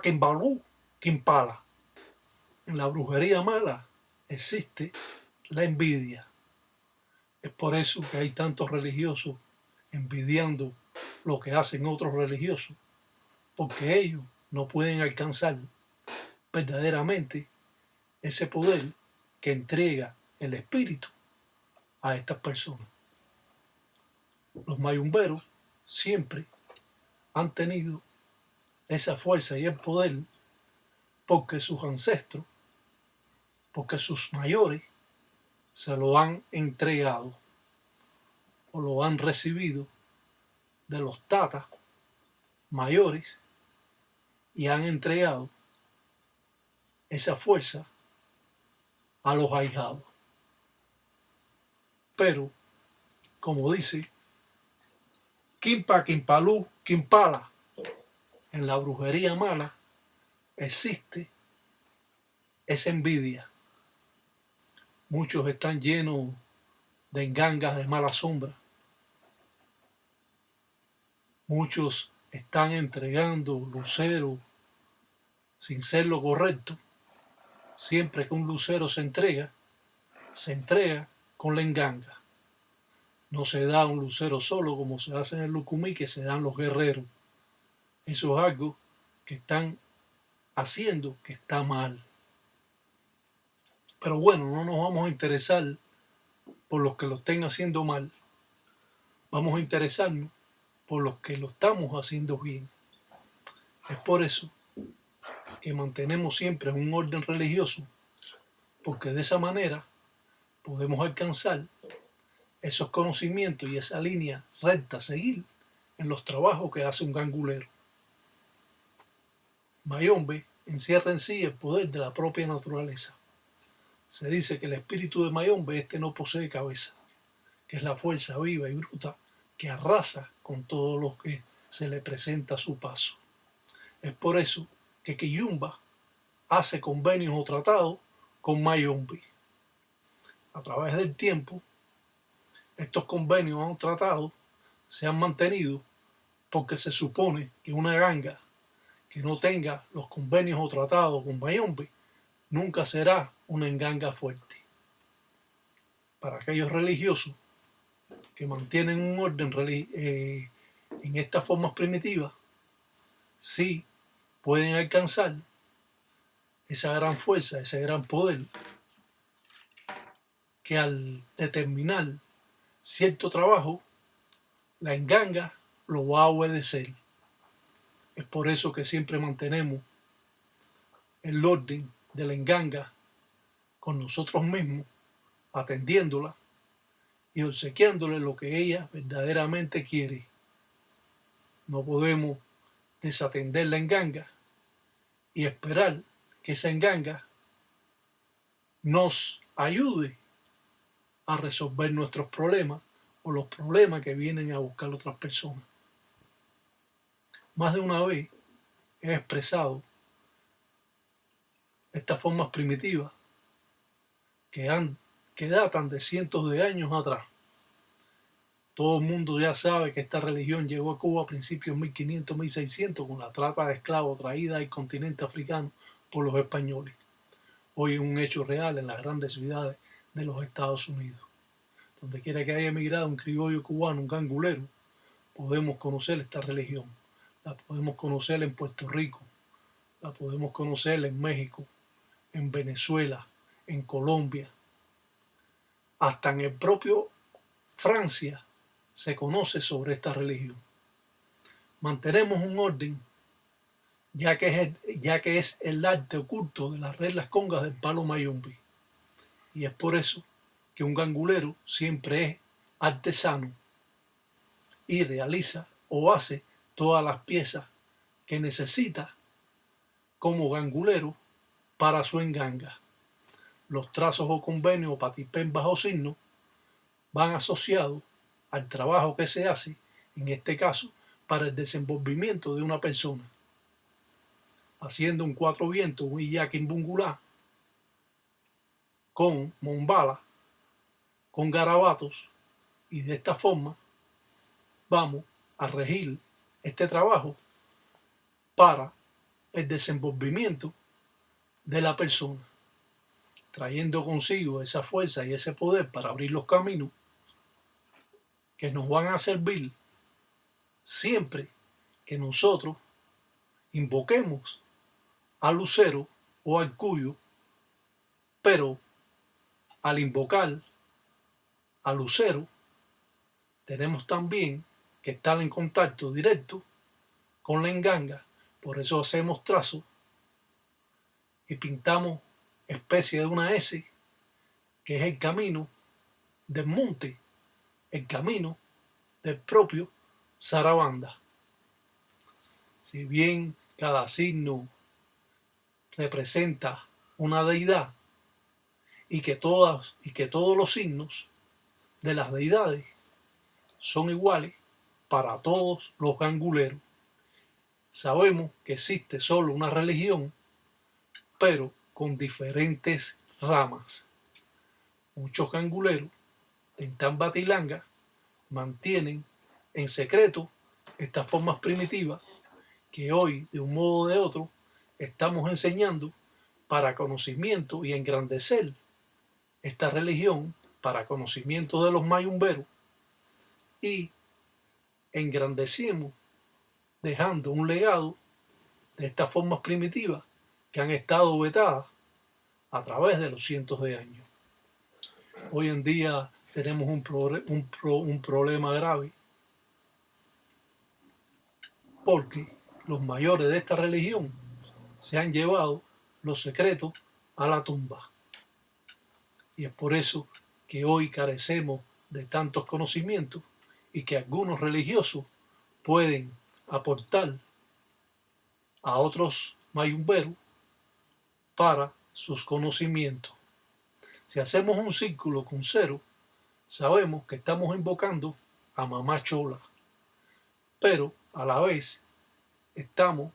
Kimpa, Kimbalú, Kimpala. En la brujería mala existe la envidia. Es por eso que hay tantos religiosos envidiando lo que hacen otros religiosos, porque ellos no pueden alcanzar verdaderamente ese poder que entrega el espíritu a estas personas. Los mayumberos siempre han tenido esa fuerza y el poder porque sus ancestros, porque sus mayores se lo han entregado o lo han recibido de los tatas mayores y han entregado esa fuerza a los ahijados. Pero, como dice Kimpa, Kimpalú, Kimpala, en la brujería mala existe esa envidia. Muchos están llenos de engangas, de mala sombra. Muchos están entregando luceros sin ser lo correcto. Siempre que un lucero se entrega con la enganga. No se da un lucero solo como se hace en el Lucumí, que se dan los guerreros. Eso es algo que están haciendo que está mal. Pero bueno, no nos vamos a interesar por los que lo estén haciendo mal. Vamos a interesarnos por los que lo estamos haciendo bien. Es por eso que mantenemos siempre un orden religioso, porque de esa manera podemos alcanzar esos conocimientos y esa línea recta a seguir en los trabajos que hace un gangulero. Mayombe encierra en sí el poder de la propia naturaleza. Se dice que el espíritu de Mayombe no posee cabeza, que es la fuerza viva y bruta que arrasa con todo lo que se le presenta a su paso. Es por eso que Kiyumba hace convenios o tratados con Mayombe. A través del tiempo, estos convenios o tratados se han mantenido porque se supone que una ganga que no tenga los convenios o tratados con Mayombe nunca será una enganga fuerte. Para aquellos religiosos que mantienen un orden en estas formas primitivas, sí pueden alcanzar esa gran fuerza, ese gran poder, que al determinar cierto trabajo, la enganga lo va a obedecer. Es por eso que siempre mantenemos el orden de la enganga con nosotros mismos, atendiéndola y obsequiándole lo que ella verdaderamente quiere. No podemos desatender la enganga y esperar que esa enganga nos ayude a resolver nuestros problemas o los problemas que vienen a buscar otras personas. Más de una vez he expresado estas formas primitivas que datan de cientos de años atrás. Todo el mundo ya sabe que esta religión llegó a Cuba a principios de 1500, 1600 con la trata de esclavos traída al continente africano por los españoles. Hoy es un hecho real en las grandes ciudades de los Estados Unidos. Donde quiera que haya emigrado un criollo cubano, un gangulero, podemos conocer esta religión. La podemos conocer en Puerto Rico, la podemos conocer en México, en Venezuela, en Colombia. Hasta en el propio Francia se conoce sobre esta religión. Mantenemos un orden, ya que es el arte oculto de las reglas congas del palo mayombe. Y es por eso que un gangulero siempre es artesano y realiza o hace todas las piezas que necesita como gangulero para su enganga. Los trazos o convenios o patipén bajo signo van asociados al trabajo que se hace, en este caso, para el desenvolvimiento de una persona. Haciendo un cuatro vientos, un iyaquimbungulá, con mombala, con garabatos, y de esta forma vamos a regir este trabajo para el desenvolvimiento de la persona, trayendo consigo esa fuerza y ese poder para abrir los caminos que nos van a servir siempre que nosotros invoquemos al lucero o al cuyo, pero al invocar al lucero tenemos también que estar en contacto directo con la enganga. Por eso hacemos trazos y pintamos especie de una S, que es el camino del monte, el camino del propio Sarabanda. Si bien cada signo representa una deidad y que todos los signos de las deidades son iguales para todos los ganguleros. Sabemos que existe solo una religión, pero con diferentes ramas. Muchos ganguleros en Tambatilanga mantienen en secreto estas formas primitivas que hoy, de un modo o de otro, estamos enseñando para conocimiento y engrandecer esta religión, para conocimiento de los mayumberos, y engrandecimos dejando un legado de estas formas primitivas que han estado vetadas a través de los cientos de años. Hoy en día tenemos un problema grave porque los mayores de esta religión se han llevado los secretos a la tumba. Y es por eso que hoy carecemos de tantos conocimientos y que algunos religiosos pueden aportar a otros mayumberos para sus conocimientos. Si hacemos un círculo con cero, sabemos que estamos invocando a Mamá Chola, pero a la vez estamos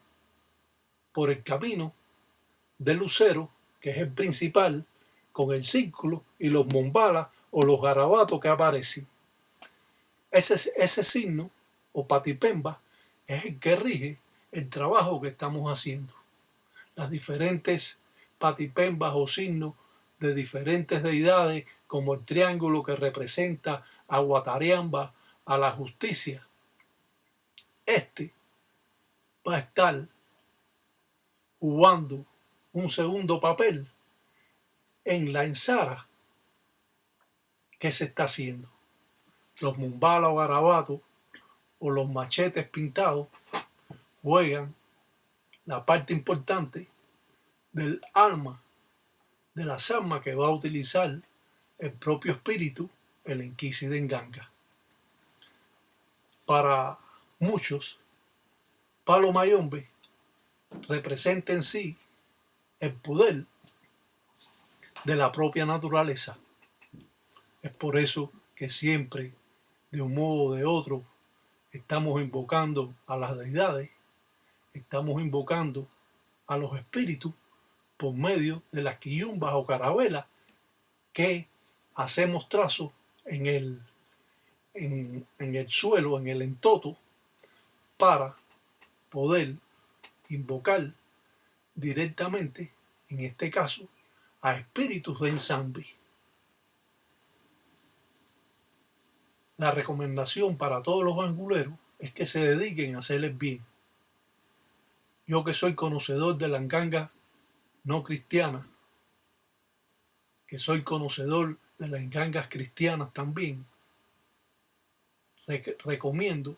por el camino del lucero, que es el principal, con el círculo y los mombalas o los garabatos que aparecen. Ese signo o patipemba es el que rige el trabajo que estamos haciendo. Las diferentes patipembas o signos de diferentes deidades, como el triángulo que representa a Guatariamba, a la justicia, este va a estar jugando un segundo papel en la ensara que se está haciendo. Los mumbalas o garabatos o los machetes pintados juegan la parte importante del alma, de las armas que va a utilizar el propio espíritu, el Enquisi de Nganga. Para muchos, Palo Mayombe representa en sí el poder de la propia naturaleza. Es por eso que siempre, de un modo o de otro, estamos invocando a las deidades, estamos invocando a los espíritus por medio de las quillumbas o carabelas que hacemos trazos en el suelo, en el entoto, para poder invocar directamente, en este caso, a espíritus de Nsambi. La recomendación para todos los banguleros es que se dediquen a hacerles bien. Yo, que soy conocedor de la nganga no cristiana, que soy conocedor de las ngangas cristianas también, recomiendo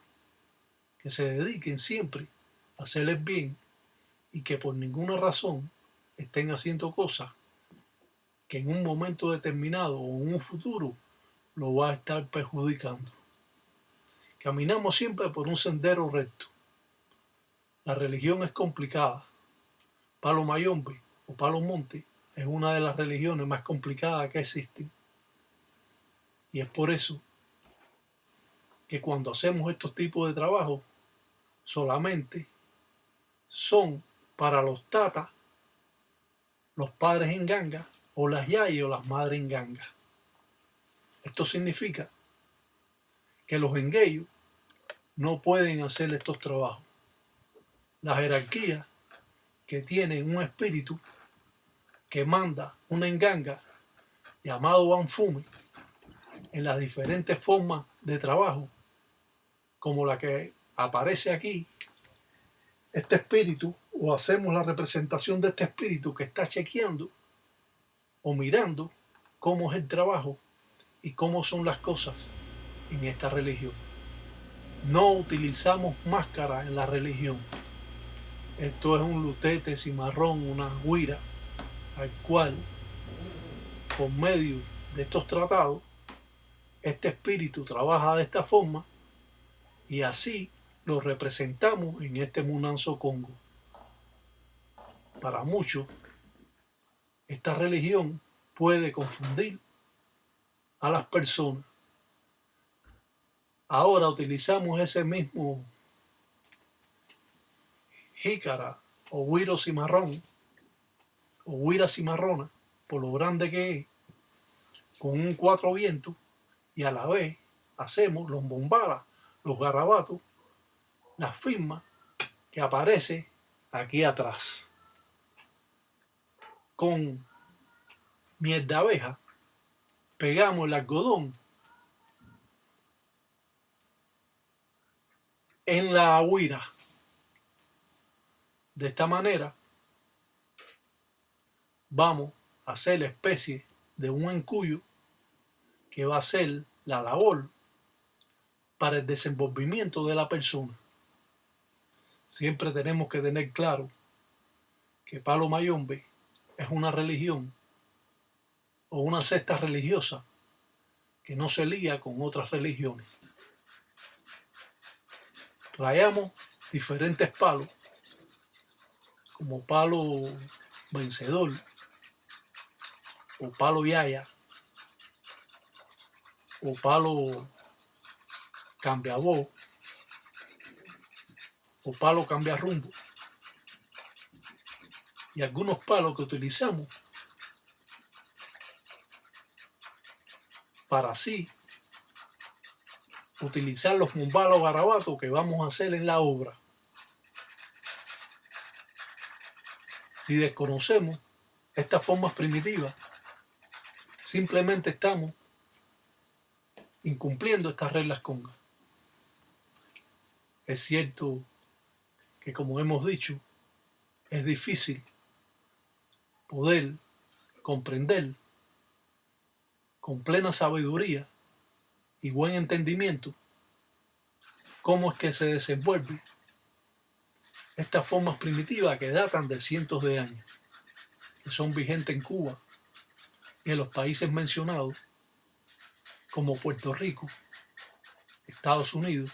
que se dediquen siempre a hacerles bien y que por ninguna razón estén haciendo cosas que en un momento determinado o en un futuro lo va a estar perjudicando. Caminamos siempre por un sendero recto. La religión es complicada. Palo Mayombe o Palo Monte es una de las religiones más complicadas que existen. Y es por eso que cuando hacemos estos tipos de trabajo, solamente son para los tatas, los padres en ganga, o las yayas o las madres en ganga. Esto significa que los engueyos no pueden hacer estos trabajos. La jerarquía que tienen un espíritu que manda una enganga llamado Banfume en las diferentes formas de trabajo, como la que aparece aquí, este espíritu, o hacemos la representación de este espíritu que está chequeando o mirando cómo es el trabajo y cómo son las cosas en esta religión. No utilizamos máscara en la religión. Esto es un lutete, cimarrón, una guira, al cual, por medio de estos tratados, este espíritu trabaja de esta forma y así lo representamos en este Munanzo Congo. Para muchos, esta religión puede confundir a las personas. Ahora utilizamos ese mismo jícara o guiro cimarrón o guira cimarrona, por lo grande que es, con un cuatro vientos, y a la vez hacemos los bombalas, los garabatos, las firmas que aparece aquí atrás. Con miel de abeja pegamos el algodón en la agüira. De esta manera vamos a hacer la especie de un encuyo que va a ser la labor para el desenvolvimiento de la persona. Siempre tenemos que tener claro que Palo Mayombe es una religión o una secta religiosa que no se lía con otras religiones. Rayamos diferentes palos, como palo vencedor o palo yaya o palo cambiabó o palo cambia rumbo, y algunos palos que utilizamos para así utilizar los mumbalos garabatos que vamos a hacer en la obra. Si desconocemos estas formas primitivas, simplemente estamos incumpliendo estas reglas congas. Es cierto que, como hemos dicho, es difícil poder comprender con plena sabiduría y buen entendimiento cómo es que se desenvuelve estas formas primitivas que datan de cientos de años, que son vigentes en Cuba y en los países mencionados como Puerto Rico, Estados Unidos,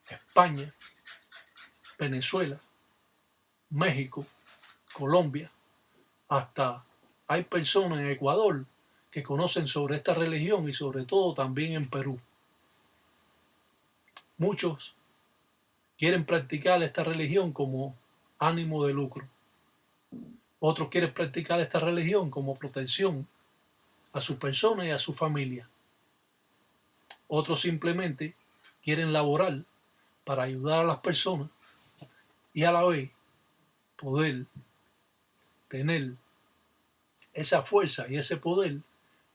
España, Venezuela, México, Colombia, hasta hay personas en Ecuador que conocen sobre esta religión y sobre todo también en Perú. Muchos quieren practicar esta religión como ánimo de lucro. Otros quieren practicar esta religión como protección a su persona y a su familia. Otros simplemente quieren laborar para ayudar a las personas y a la vez poder tener esa fuerza y ese poder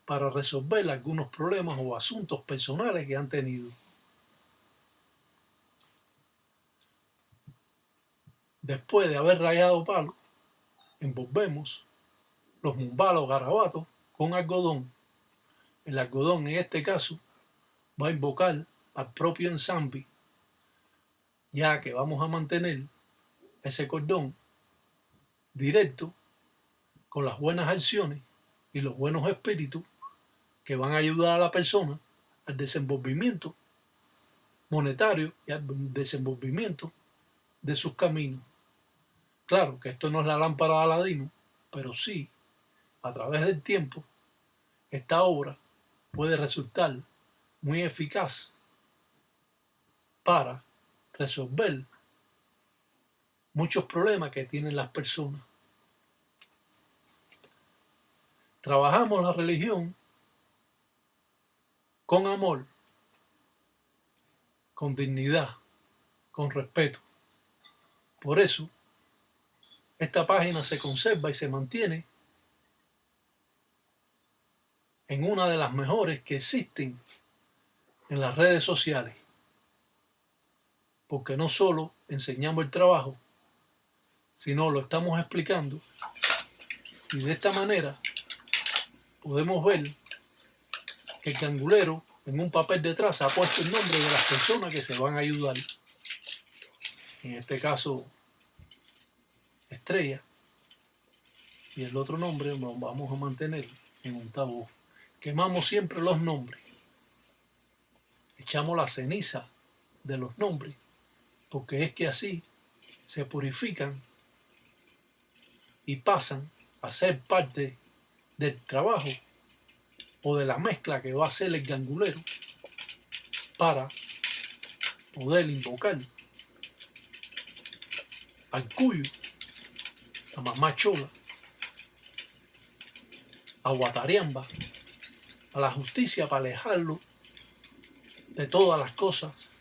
para resolver algunos problemas o asuntos personales que han tenido. Después de haber rayado palos, envolvemos los mumbalos garabatos con algodón. El algodón en este caso va a invocar al propio Nsambi, ya que vamos a mantener ese cordón directo con las buenas acciones y los buenos espíritus que van a ayudar a la persona al desenvolvimiento monetario y al desenvolvimiento de sus caminos. Claro que esto no es la lámpara de Aladino, pero sí, a través del tiempo, esta obra puede resultar muy eficaz para resolver muchos problemas que tienen las personas. Trabajamos la religión con amor, con dignidad, con respeto. Por eso, Esta página se conserva y se mantiene en una de las mejores que existen en las redes sociales, porque no solo enseñamos el trabajo, sino lo estamos explicando, y de esta manera podemos ver que el gangulero en un papel detrás ha puesto el nombre de las personas que se van a ayudar. En este caso, Estrella, y el otro nombre lo vamos a mantener en un tabú. Quemamos siempre los nombres, echamos la ceniza de los nombres, porque es que así se purifican y pasan a ser parte del trabajo o de la mezcla que va a hacer el gangulero para poder invocar al Cuyo, a Mamá Chola, a Guatariamba, a la justicia, para alejarlo de todas las cosas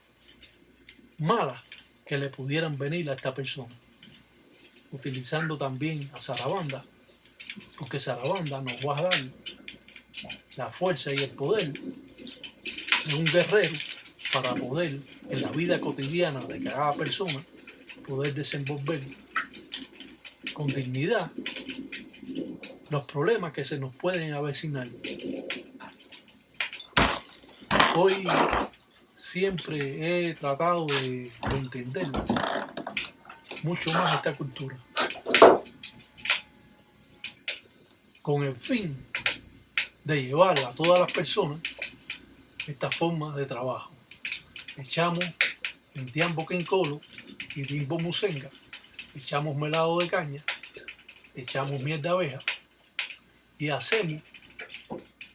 malas que le pudieran venir a esta persona. Utilizando también a Sarabanda, porque Sarabanda nos va a dar la fuerza y el poder de un guerrero para poder, en la vida cotidiana de cada persona, poder desenvolver con dignidad los problemas que se nos pueden avecinar. Hoy siempre he tratado de entender mucho más esta cultura, con el fin de llevar a todas las personas esta forma de trabajo. Echamos en tiempo quincolo y timbo musenga, echamos melado de caña, echamos miel de abeja y hacemos,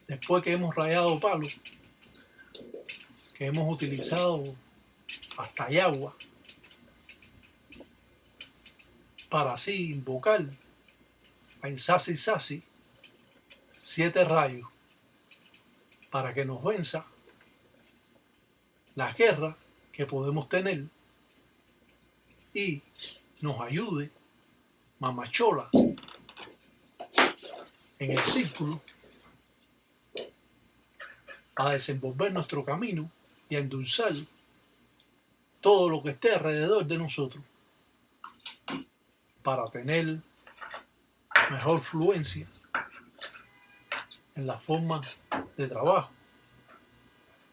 después que hemos rayado palos, que hemos utilizado hasta agua para así invocar a Insasi Sasi 7 rayos para que nos venza las guerras que podemos tener y nos ayude Mamá Chola en el círculo a desenvolver nuestro camino y a endulzar todo lo que esté alrededor de nosotros para tener mejor fluencia en la forma de trabajo.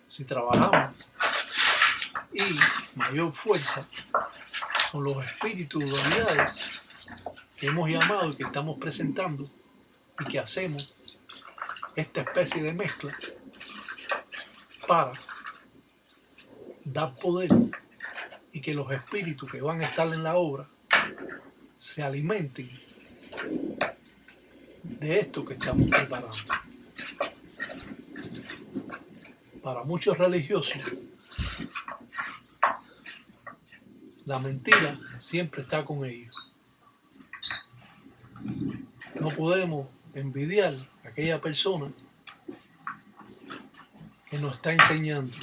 Si trabajamos y mayor fuerza con los espíritus de unidades que hemos llamado y que estamos presentando y que hacemos esta especie de mezcla para dar poder y que los espíritus que van a estar en la obra se alimenten de esto que estamos preparando. Para muchos religiosos, la mentira siempre está con ellos. No podemos envidiar a aquella persona que nos está enseñando.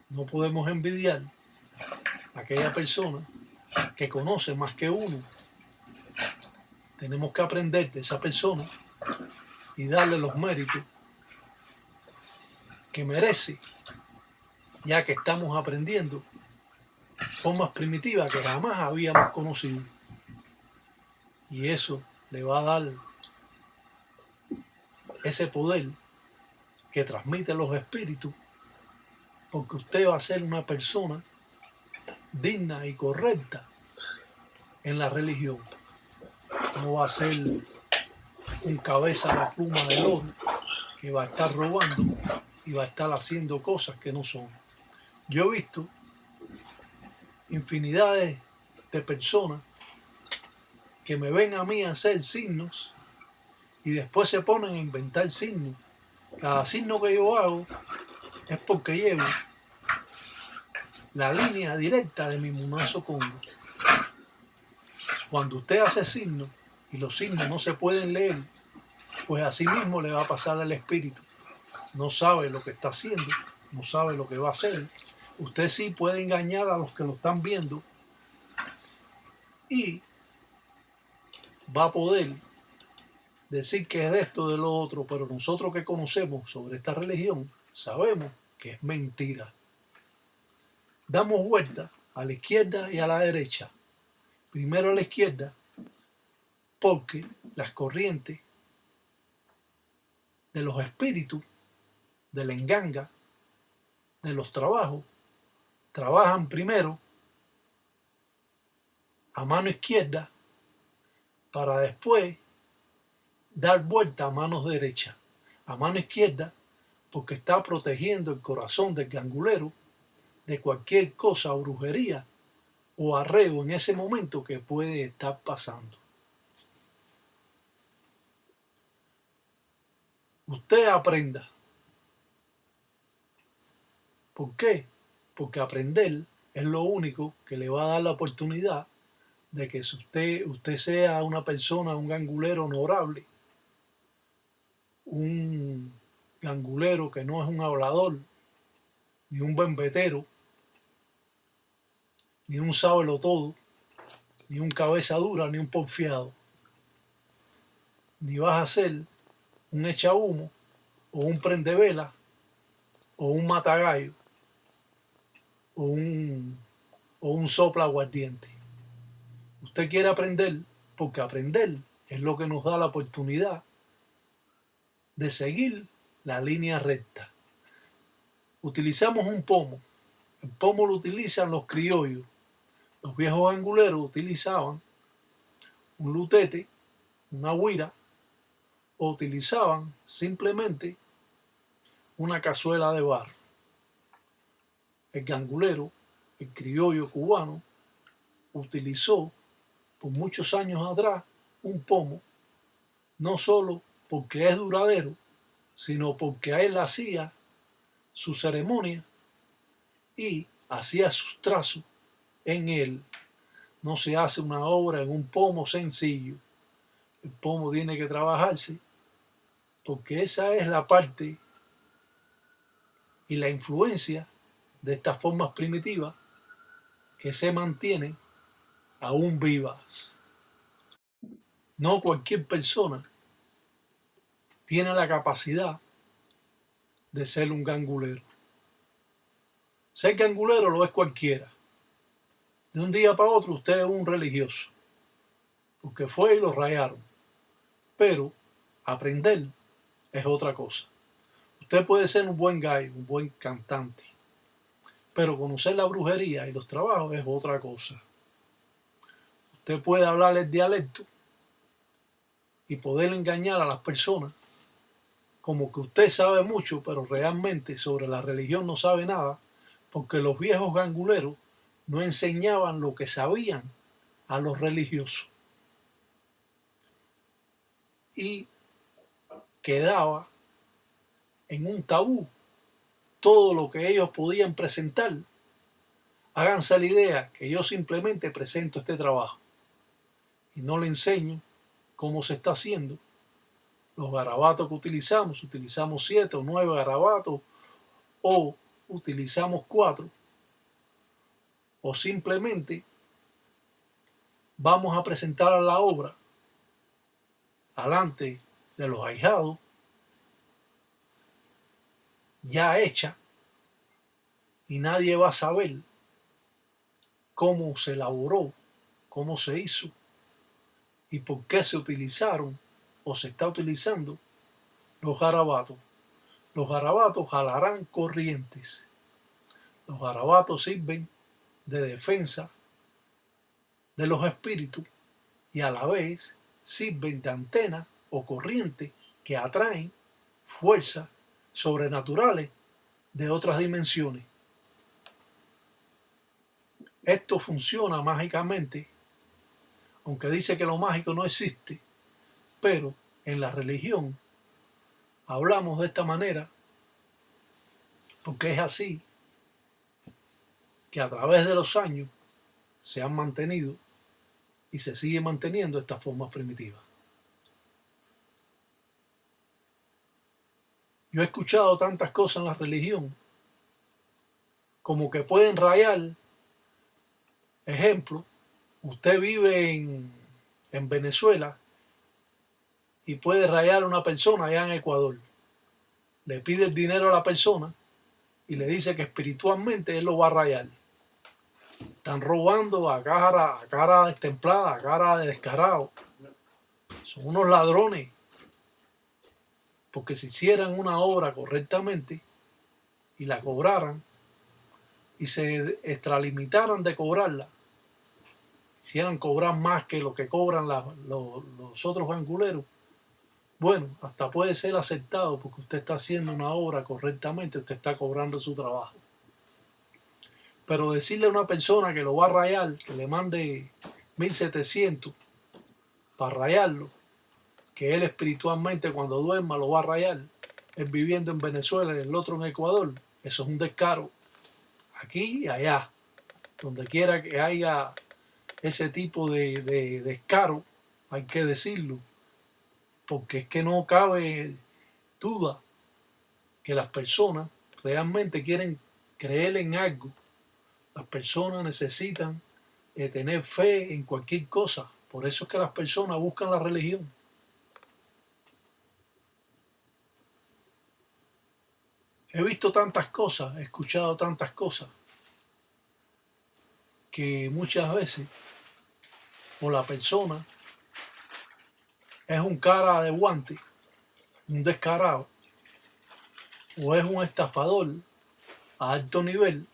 No podemos envidiar a aquella persona que conoce más que uno. Tenemos que aprender de esa persona y darle los méritos que merece, ya que estamos aprendiendo formas primitivas que jamás habíamos conocido. Y eso le va a dar ese poder que transmite los espíritus, porque usted va a ser una persona digna y correcta en la religión. No va a ser un cabeza de pluma de loro que va a estar robando y va a estar haciendo cosas que no son. Yo he visto infinidades de personas que me ven a mí hacer signos y después se ponen a inventar signos. Cada signo que yo hago es porque llevo la línea directa de mi Munazo Congo. Cuando usted hace signos y los signos no se pueden leer, pues así mismo le va a pasar al espíritu. No sabe lo que está haciendo, no sabe lo que va a hacer. Usted sí puede engañar a los que lo están viendo y va a poder decir que es de esto o de lo otro, pero nosotros que conocemos sobre esta religión sabemos que es mentira. Damos vuelta a la izquierda y a la derecha. Primero a la izquierda porque las corrientes de los espíritus, de la enganga, de los trabajos, trabajan primero a mano izquierda para después dar vuelta a manos derechas. A mano izquierda porque está protegiendo el corazón del gangulero de cualquier cosa o brujería o arreo en ese momento que puede estar pasando. Usted aprenda. ¿Por qué? Porque aprender es lo único que le va a dar la oportunidad de que si usted sea una persona, un gangulero honorable, un gangulero que no es un hablador, ni un bembetero, ni un todo, ni un cabeza dura, ni un porfiado, ni vas a ser un echa humo, o un prendevela, o un matagallo, o un sopla aguardiente. Usted quiere aprender porque aprender es lo que nos da la oportunidad de seguir la línea recta. Utilizamos un pomo. El pomo lo utilizan los criollos. Los viejos anguleros utilizaban un lutete, una huira, o utilizaban simplemente una cazuela de barro. El gangulero, el criollo cubano, utilizó por muchos años atrás un pomo, no solo porque es duradero, sino porque a él hacía su ceremonia y hacía sus trazos en él. No se hace una obra en un pomo sencillo. El pomo tiene que trabajarse porque esa es la parte y la influencia de estas formas primitivas que se mantienen aún vivas. No cualquier persona tiene la capacidad de ser un gangulero. Ser gangulero lo es cualquiera. De un día para otro usted es un religioso, porque fue y lo rayaron. Pero aprender es otra cosa. Usted puede ser un buen gallo, un buen cantante, pero conocer la brujería y los trabajos es otra cosa. Usted puede hablar el dialecto y poder engañar a las personas como que usted sabe mucho, pero realmente sobre la religión no sabe nada, porque los viejos ganguleros no enseñaban lo que sabían a los religiosos. Y quedaba en un tabú todo lo que ellos podían presentar. Háganse la idea que yo simplemente presento este trabajo y no le enseño cómo se está haciendo. Los garabatos que utilizamos 7 o 9 garabatos o utilizamos 4 o simplemente vamos a presentar la obra alante de los ahijados ya hecha y nadie va a saber cómo se elaboró, cómo se hizo y por qué se utilizaron o se está utilizando los garabatos. Los garabatos jalarán corrientes. Los garabatos sirven de defensa de los espíritus y a la vez sirven de antena o corriente que atraen fuerzas sobrenaturales de otras dimensiones. Esto funciona mágicamente, aunque dice que lo mágico no existe, pero en la religión hablamos de esta manera porque es así que a través de los años se han mantenido y se sigue manteniendo estas formas primitivas. Yo he escuchado tantas cosas en la religión como que pueden rayar. Ejemplo, usted vive en en Venezuela y puede rayar a una persona allá en Ecuador. Le pide el dinero a la persona y le dice que espiritualmente él lo va a rayar. Están robando a cara destemplada, a cara de descarado. Son unos ladrones. Porque si hicieran una obra correctamente y la cobraran y se extralimitaran de cobrarla, hicieran cobrar más que lo que cobran los otros ganguleros, bueno, hasta puede ser aceptado porque usted está haciendo una obra correctamente, usted está cobrando su trabajo. Pero decirle a una persona que lo va a rayar, que le mande 1.700 para rayarlo, que él espiritualmente cuando duerma lo va a rayar, él viviendo en Venezuela y el otro en Ecuador, eso es un descaro. Aquí y allá, donde quiera que haya ese tipo de descaro, hay que decirlo, porque es que no cabe duda que las personas realmente quieren creer en algo. Las personas necesitan tener fe en cualquier cosa. Por eso es que las personas buscan la religión. He visto tantas cosas, he escuchado tantas cosas, que muchas veces o la persona es un cara de guante, un descarado, o es un estafador a alto nivel,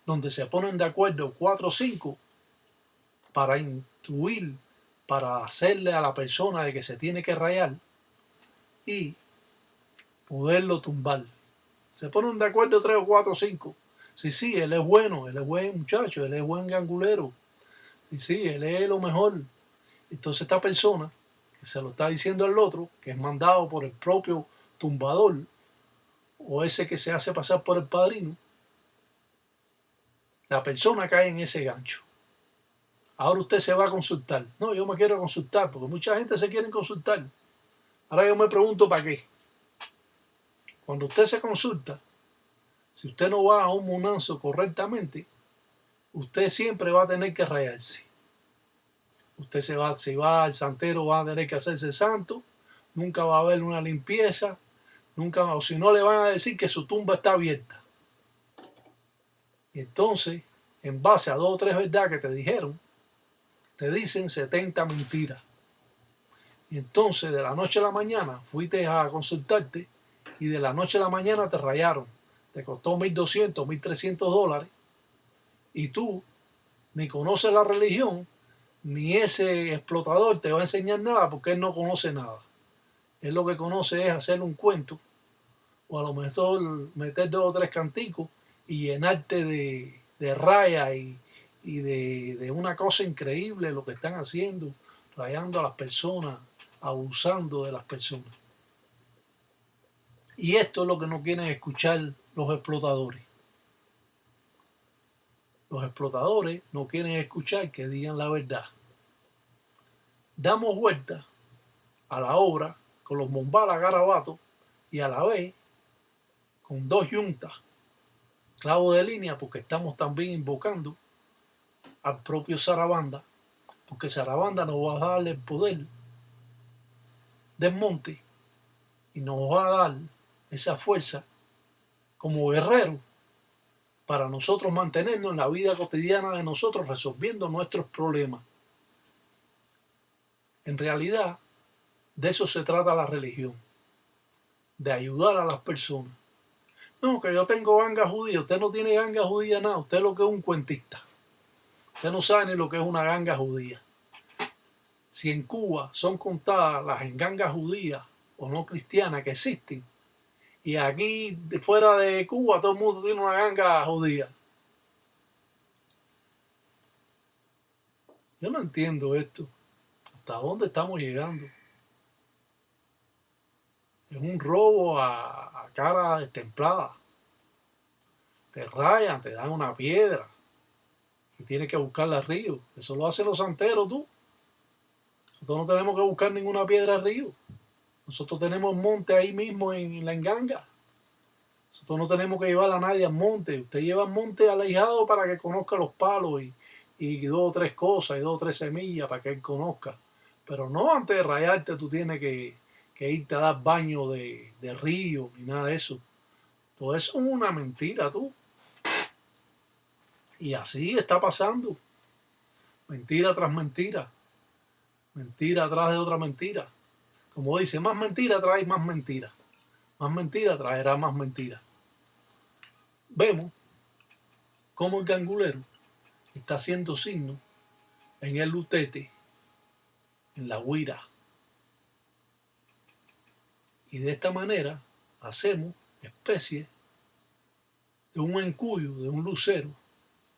donde se ponen de acuerdo 4 o 5 para intuir, para hacerle a la persona de que se tiene que rayar y poderlo tumbar. Se ponen de acuerdo 3 o 4 o 5. Sí, él es bueno, él es buen muchacho, él es buen gangulero. Sí, él es lo mejor. Entonces esta persona que se lo está diciendo al otro, que es mandado por el propio tumbador, o ese que se hace pasar por el padrino, la persona cae en ese gancho. Ahora usted se va a consultar. No, yo me quiero consultar, porque mucha gente se quiere consultar. Ahora yo me pregunto para qué. Cuando usted se consulta, si usted no va a un munanzo correctamente, usted siempre va a tener que rayarse. Usted si va al santero va a tener que hacerse santo, nunca va a haber una limpieza, nunca, o si no le van a decir que su tumba está abierta. Y entonces, en base a 2 o 3 verdades que te dijeron, te dicen 70 mentiras. Y entonces de la noche a la mañana fuiste a consultarte y de la noche a la mañana te rayaron. Te costó $1.200, $1.300 y tú ni conoces la religión, ni ese explotador te va a enseñar nada porque él no conoce nada. Él lo que conoce es hacer un cuento o a lo mejor meter 2 o 3 canticos y llenarte de raya y de una cosa increíble lo que están haciendo, rayando a las personas, abusando de las personas. Y esto es lo que no quieren escuchar los explotadores. Los explotadores no quieren escuchar que digan la verdad. Damos vuelta a la obra con los bombalas garabatos y a la vez con 2 yuntas, clavo de línea, porque estamos también invocando al propio Sarabanda, porque Sarabanda nos va a darle el poder del monte y nos va a dar esa fuerza como guerrero para nosotros mantenernos en la vida cotidiana de nosotros, resolviendo nuestros problemas. En realidad, de eso se trata la religión, de ayudar a las personas. No, que yo tengo ganga judía. Usted no tiene ganga judía nada. Usted lo que es un cuentista. Usted no sabe ni lo que es una ganga judía. Si en Cuba son contadas las gangas judías o no cristianas que existen, y aquí fuera de Cuba todo el mundo tiene una ganga judía. Yo no entiendo esto. ¿Hasta dónde estamos llegando? Es un robo a cara destemplada. Te rayan, te dan una piedra y tienes que buscarla al río. Eso lo hacen los santeros, tú. Nosotros no tenemos que buscar ninguna piedra al río. Nosotros tenemos monte ahí mismo en la enganga. Nosotros no tenemos que llevar a nadie al monte. Usted lleva al monte alejado para que conozca los palos y 2 o 3 cosas y 2 o 3 semillas para que él conozca. Pero no antes de rayarte tú tienes que irte a dar baño de río ni nada de eso. Todo eso es una mentira, tú. Y así está pasando. Mentira tras mentira. Mentira atrás de otra mentira. Como dice, más mentira trae más mentira. Más mentira traerá más mentira. Vemos cómo el gangulero está haciendo signos en el lutete, en la huira. Y de esta manera hacemos especie de un encuyo, de un lucero,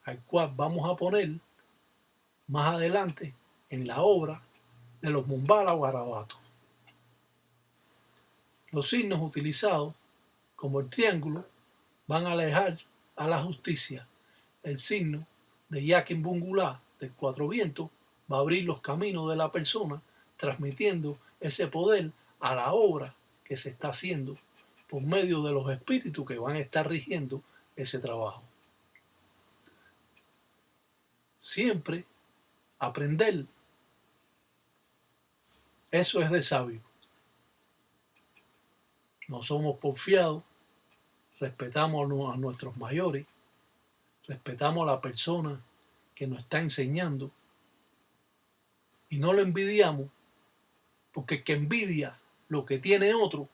al cual vamos a poner más adelante en la obra de los Mumbala o Garabatos. Los signos utilizados, como el triángulo, van a alejar a la justicia. El signo de Yakin Bungulá, del cuatro vientos, va a abrir los caminos de la persona, transmitiendo ese poder a la obra que se está haciendo por medio de los espíritus que van a estar rigiendo ese trabajo. Siempre aprender, eso es de sabio. No somos porfiados, respetamos a nuestros mayores, respetamos a la persona que nos está enseñando y no lo envidiamos, porque el que envidia lo que tiene otro,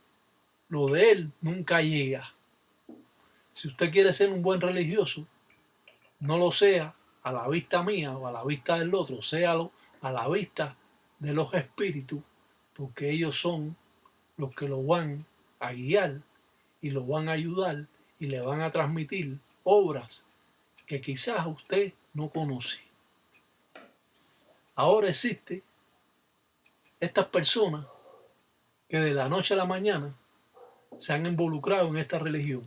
lo de él nunca llega. Si usted quiere ser un buen religioso, no lo sea a la vista mía o a la vista del otro, séalo a la vista de los espíritus, porque ellos son los que lo van a guiar y lo van a ayudar y le van a transmitir obras que quizás usted no conoce. Ahora existe estas personas que de la noche a la mañana se han involucrado en esta religión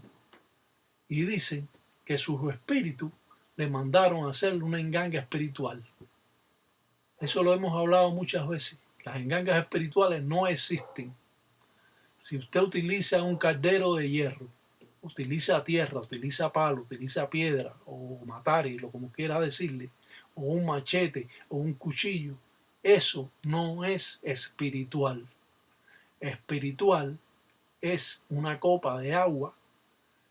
y dicen que sus espíritus le mandaron a hacer una enganga espiritual. Eso lo hemos hablado muchas veces. Las engangas espirituales no existen. Si usted utiliza un caldero de hierro, utiliza tierra, utiliza palo, utiliza piedra o matari, lo como quiera decirle, o un machete o un cuchillo, eso no es espiritual. Espiritual es una copa de agua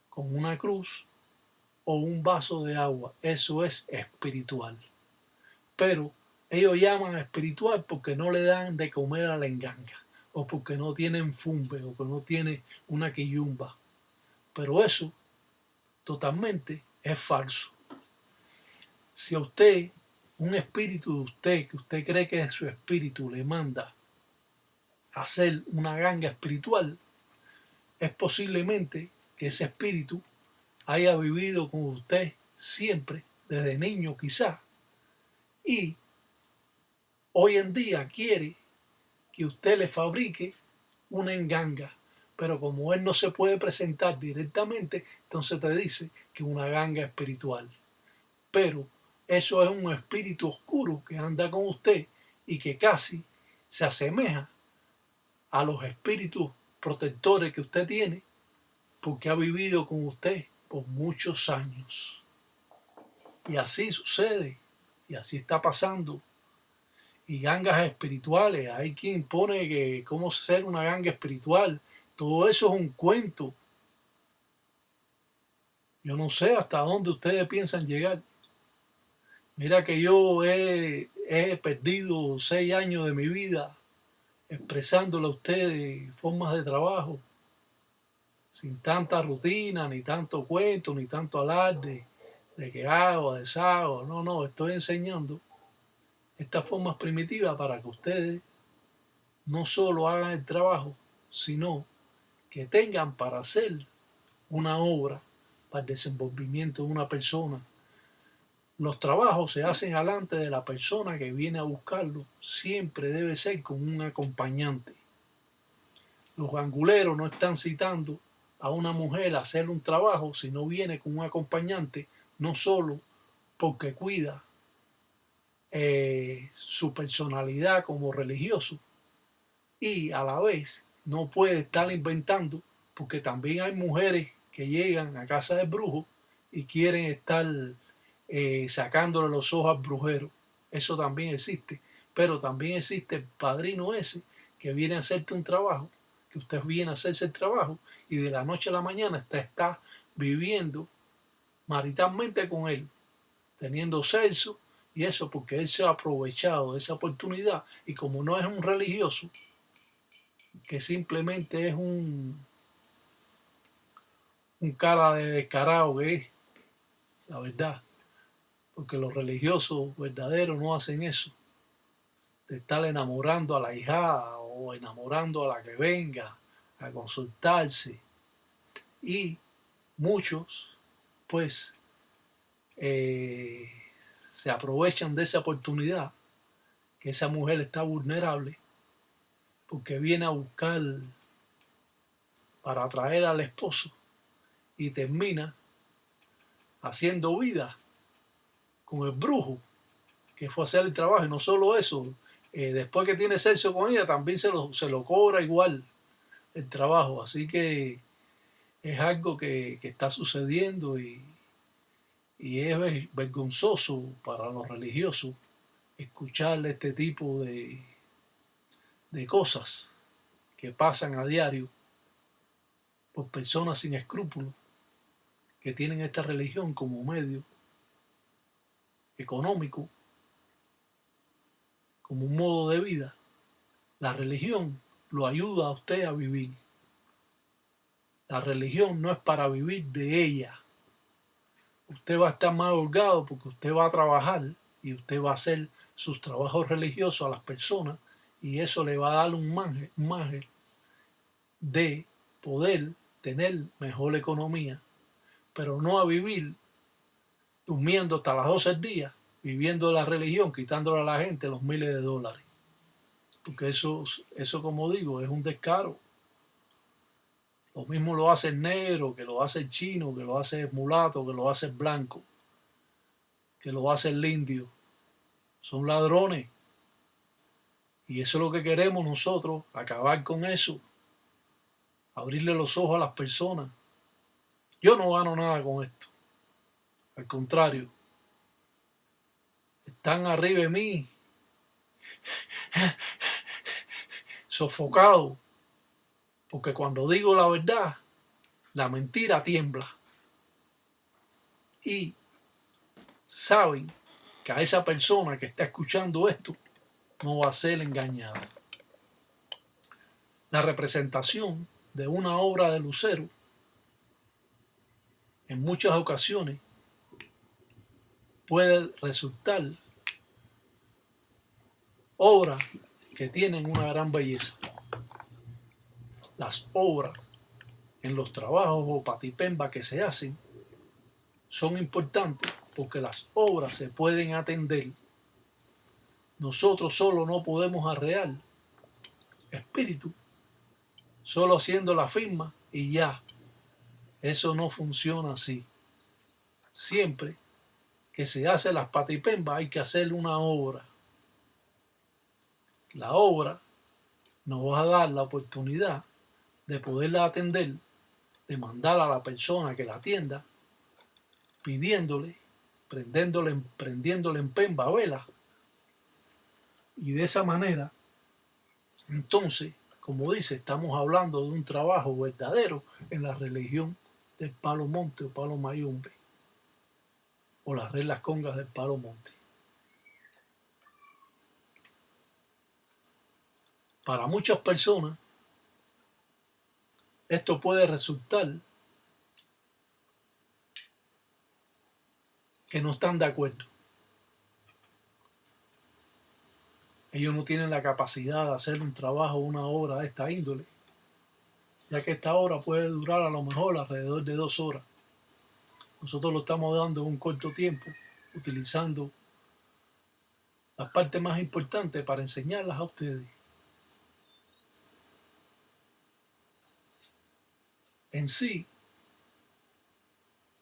con una cruz o un vaso de agua. Eso es espiritual. Pero ellos llaman espiritual porque no le dan de comer a la enganga, o porque no tienen fumbe, o que no tiene una quillumba. Pero eso totalmente es falso. Si a usted, un espíritu de usted, que usted cree que es su espíritu, le manda a hacer una ganga espiritual, es posiblemente que ese espíritu haya vivido con usted siempre, desde niño quizá, y hoy en día quiere que usted le fabrique una enganga, pero como él no se puede presentar directamente, entonces te dice que una ganga espiritual. Pero eso es un espíritu oscuro que anda con usted y que casi se asemeja a los espíritus protectores que usted tiene porque ha vivido con usted por muchos años. Y así sucede, y así está pasando. Y gangas espirituales, hay quien pone que cómo ser una ganga espiritual, todo eso es un cuento. Yo no sé hasta dónde ustedes piensan llegar. Mira que yo he perdido 6 años de mi vida expresándole a ustedes formas de trabajo, sin tanta rutina, ni tanto cuento, ni tanto alarde de que hago, deshago. No, estoy enseñando estas formas primitivas para que ustedes no solo hagan el trabajo, sino que tengan para hacer una obra, para el desenvolvimiento de una persona. Los trabajos se hacen delante de la persona que viene a buscarlo. Siempre debe ser con un acompañante. Los ganguleros no están citando a una mujer a hacer un trabajo si no viene con un acompañante, no solo porque cuida su personalidad como religioso y a la vez no puede estar inventando, porque también hay mujeres que llegan a casa del brujo y quieren estar sacándole los ojos al brujero. Eso también existe, pero también existe el padrino ese que viene a hacerte un trabajo, que usted viene a hacerse el trabajo y de la noche a la mañana está viviendo maritalmente con él, teniendo sexo y eso porque él se ha aprovechado de esa oportunidad y como no es un religioso, que simplemente es un cara de descarado que es, la verdad, porque los religiosos verdaderos no hacen eso, de estar enamorando a la hijada o enamorando a la que venga a consultarse. Y muchos, pues, se aprovechan de esa oportunidad, que esa mujer está vulnerable, porque viene a buscar para atraer al esposo y termina haciendo vida con el brujo que fue a hacer el trabajo. Y no solo eso, después que tiene sexo con ella también se lo cobra igual el trabajo. Así que es algo que está sucediendo y es vergonzoso para los religiosos escuchar este tipo de cosas que pasan a diario por personas sin escrúpulos que tienen esta religión como medio económico, como un modo de vida. La religión lo ayuda a usted a vivir. La religión no es para vivir de ella. Usted va a estar más holgado porque usted va a trabajar y usted va a hacer sus trabajos religiosos a las personas y eso le va a dar un margen de poder tener mejor economía, pero no a vivir durmiendo hasta las 12 del día, viviendo de la religión, quitándole a la gente los miles de dólares. Porque eso como digo, es un descaro. Lo mismo lo hace el negro, que lo hace el chino, que lo hace el mulato, que lo hace el blanco, que lo hace el indio. Son ladrones. Y eso es lo que queremos nosotros, acabar con eso. Abrirle los ojos a las personas. Yo no gano nada con esto. Al contrario. Están arriba de mí. Sofocados. Porque cuando digo la verdad, la mentira tiembla. Y saben que a esa persona que está escuchando esto no va a ser engañada. La representación de una obra de Lucero en muchas ocasiones puede resultar obras que tienen una gran belleza. Las obras en los trabajos o patipemba que se hacen son importantes porque las obras se pueden atender. Nosotros solo no podemos arrear espíritu, solo haciendo la firma y ya. Eso no funciona así. Siempre que se hace las patipembas hay que hacer una obra. La obra nos va a dar la oportunidad de poderla atender, de mandar a la persona que la atienda, pidiéndole, prendiéndole en pemba vela. Y de esa manera, entonces, como dice, estamos hablando de un trabajo verdadero en la religión del Palo Monte o Palo Mayombe, o las reglas congas del Palo Monte. Para muchas personas, esto puede resultar que no están de acuerdo. Ellos no tienen la capacidad de hacer un trabajo, una obra de esta índole, ya que esta obra puede durar a lo mejor alrededor de 2 horas. Nosotros lo estamos dando en un corto tiempo, utilizando las partes más importantes para enseñarlas a ustedes. En sí,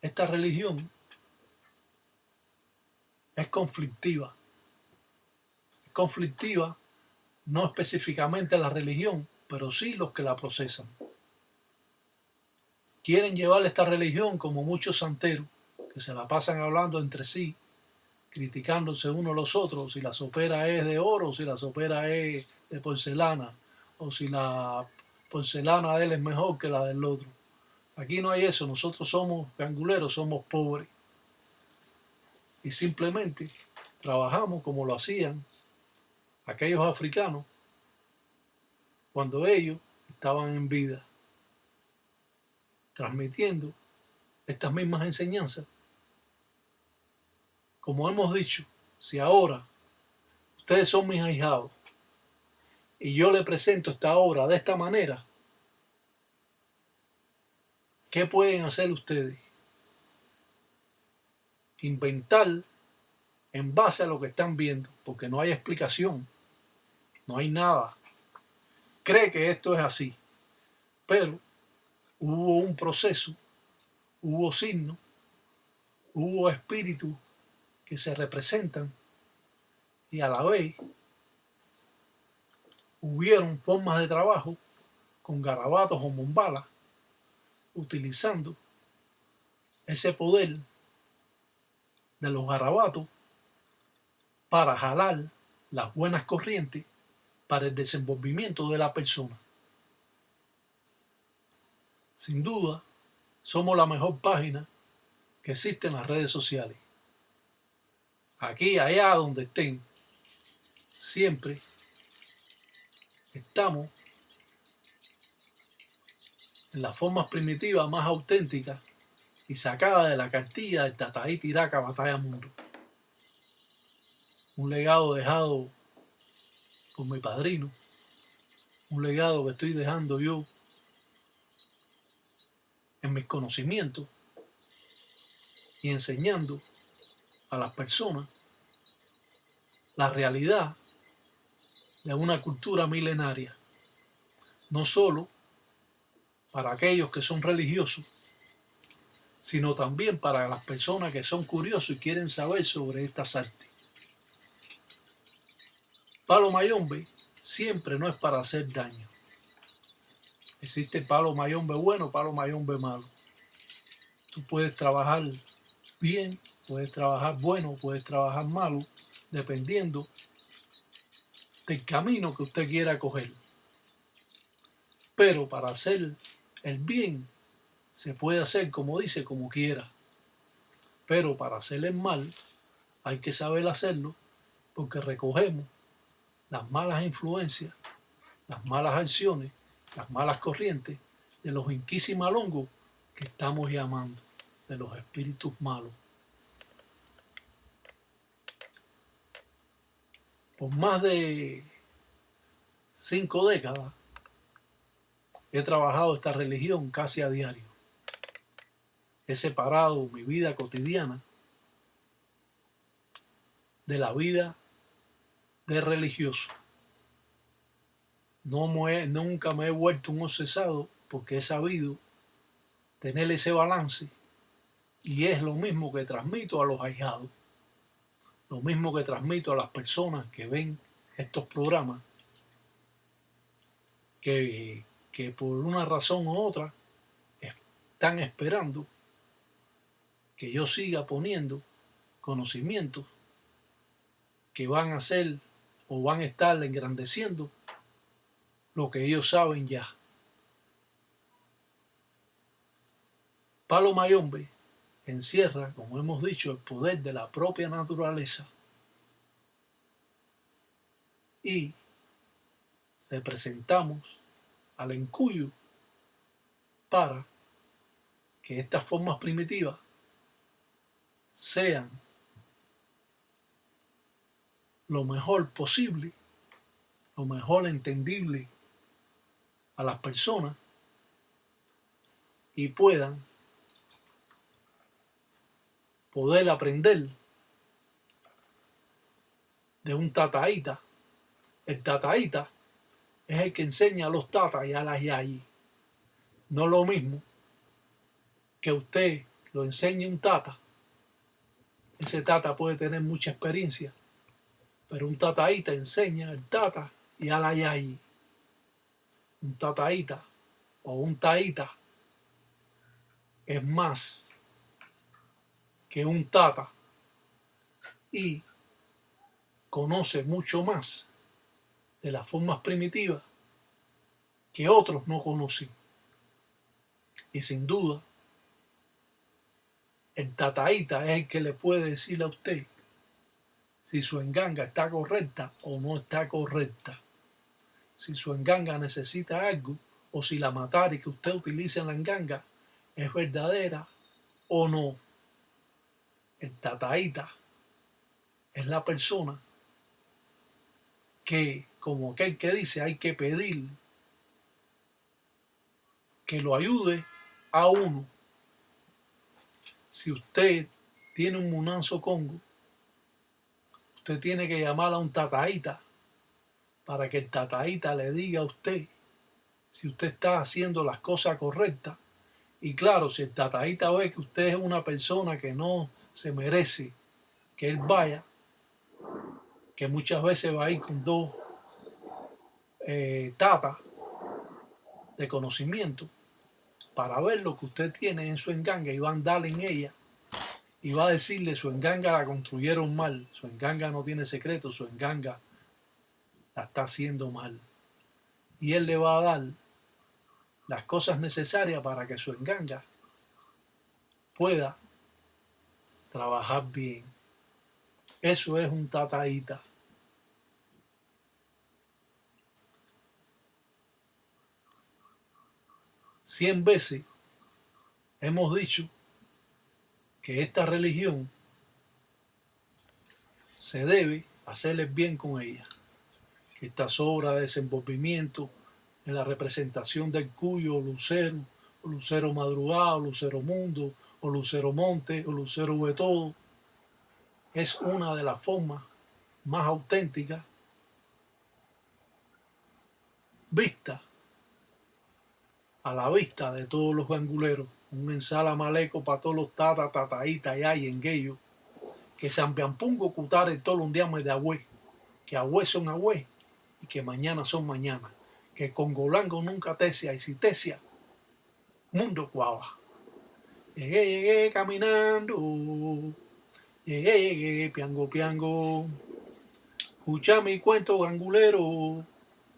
esta religión es conflictiva. Es conflictiva no específicamente la religión, pero sí los que la procesan. Quieren llevar esta religión como muchos santeros, que se la pasan hablando entre sí, criticándose unos a los otros, si la sopera es de oro, si la sopera es de porcelana, o si la porcelana de él es mejor que la del otro. Aquí no hay eso, nosotros somos ganguleros, somos pobres. Y simplemente trabajamos como lo hacían aquellos africanos cuando ellos estaban en vida, transmitiendo estas mismas enseñanzas. Como hemos dicho, si ahora ustedes son mis ahijados y yo les presento esta obra de esta manera, ¿qué pueden hacer ustedes? Inventar en base a lo que están viendo, porque no hay explicación, no hay nada. Cree que esto es así, pero hubo un proceso, hubo signos, hubo espíritus que se representan y a la vez hubieron formas de trabajo con garabatos o mombalas utilizando ese poder de los garabatos para jalar las buenas corrientes para el desenvolvimiento de la persona. Sin duda, somos la mejor página que existe en las redes sociales. Aquí, allá, donde estén, siempre estamos en las formas primitivas más auténticas y sacadas de la cartilla del Tataí Tiraca Batalla Mundo. Un legado dejado por mi padrino, un legado que estoy dejando yo en mis conocimientos y enseñando a las personas la realidad de una cultura milenaria, no solo para aquellos que son religiosos, sino también para las personas que son curiosos y quieren saber sobre estas artes. Palo mayombe siempre no es para hacer daño. Existe palo mayombe bueno, palo mayombe malo. Tú puedes trabajar bien, puedes trabajar bueno, puedes trabajar malo, dependiendo del camino que usted quiera coger. Pero para hacer el bien se puede hacer, como dice, como quiera. Pero para hacer el mal hay que saber hacerlo, porque recogemos las malas influencias, las malas acciones, las malas corrientes de los inquisimalongos que estamos llamando, de los espíritus malos. Por más de 5 décadas he trabajado esta religión casi a diario. He separado mi vida cotidiana de la vida de religioso. Nunca me he vuelto un obsesado porque he sabido tener ese balance y es lo mismo que transmito a los ahijados, lo mismo que transmito a las personas que ven estos programas, que por una razón u otra están esperando que yo siga poniendo conocimientos que van a hacer o van a estar engrandeciendo lo que ellos saben ya. Palo mayombe encierra, como hemos dicho, el poder de la propia naturaleza y le presentamos al encuyo para que estas formas primitivas sean lo mejor posible, lo mejor entendible a las personas y puedan poder aprender de un tataíta. El tataíta es el que enseña a los tatas y a las yayis. No lo mismo que usted lo enseñe un tata. Ese tata puede tener mucha experiencia, pero un tataíta enseña al tata y a la yayi. Un tataíta o un taíta es más que un tata, y conoce mucho más de las formas primitivas que otros no conocen. Y sin duda, el tataíta es el que le puede decir a usted si su enganga está correcta o no está correcta, si su enganga necesita algo o si la matari que usted utiliza en la enganga es verdadera o no. El tataíta es la persona que, como aquel que dice, hay que pedir que lo ayude a uno. Si usted tiene un munanzo congo, usted tiene que llamar a un tataíta para que el tataíta le diga a usted si usted está haciendo las cosas correctas. Y claro, si el tataíta ve que usted es una persona que no se merece que él vaya, que muchas veces va a ir con dos tatas de conocimiento para ver lo que usted tiene en su enganga y va a andar en ella y va a decirle su enganga la construyeron mal, su enganga no tiene secreto, su enganga la está haciendo mal. Y él le va a dar las cosas necesarias para que su enganga pueda trabajar bien. Eso es un tataíta. Cien veces hemos dicho que esta religión se debe hacerles bien con ella, que estas obras de desenvolvimiento en la representación del cuyo, o lucero madrugado, lucero mundo, o lucero monte, o lucero de todo, es una de las formas más auténticas vista a la vista de todos los ganguleros. Un ensala maleco para todos los tataíta y hay en gueyo, que sambiampungo cutare todos los días de agüe, que agüe son agüe y que mañana son mañana, que congolango nunca tesia y si tesia, mundo cuava. Llegué caminando, llegué piango, escucha mi cuento gangulero,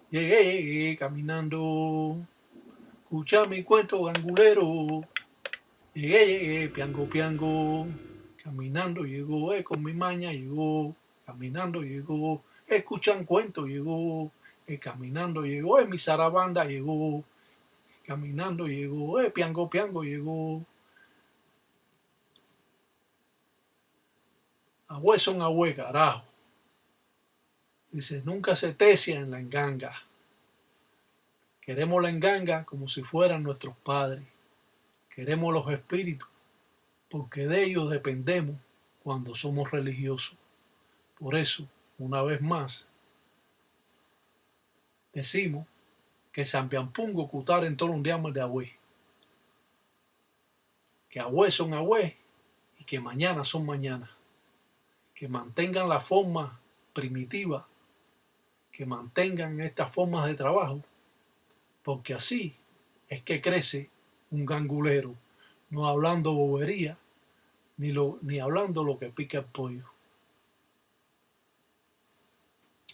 llegué caminando, escucha mi cuento gangulero, llegué piango, caminando llegó, con mi maña llegó, caminando llegó, escuchan cuento llegó, caminando llegó, mi zarabanda llegó, caminando llegó, piango llegó. Agüe son agüe, carajo. Dice, nunca se tesia en la enganga. Queremos la enganga como si fueran nuestros padres. Queremos los espíritus, porque de ellos dependemos cuando somos religiosos. Por eso, una vez más, decimos que Sampiampungo cutar en todos los días de agüe. Que agüe son agüe y que mañana son mañana. Que mantengan la forma primitiva, que mantengan estas formas de trabajo, porque así es que crece un gangulero, no hablando bobería, ni hablando lo que pica el pollo.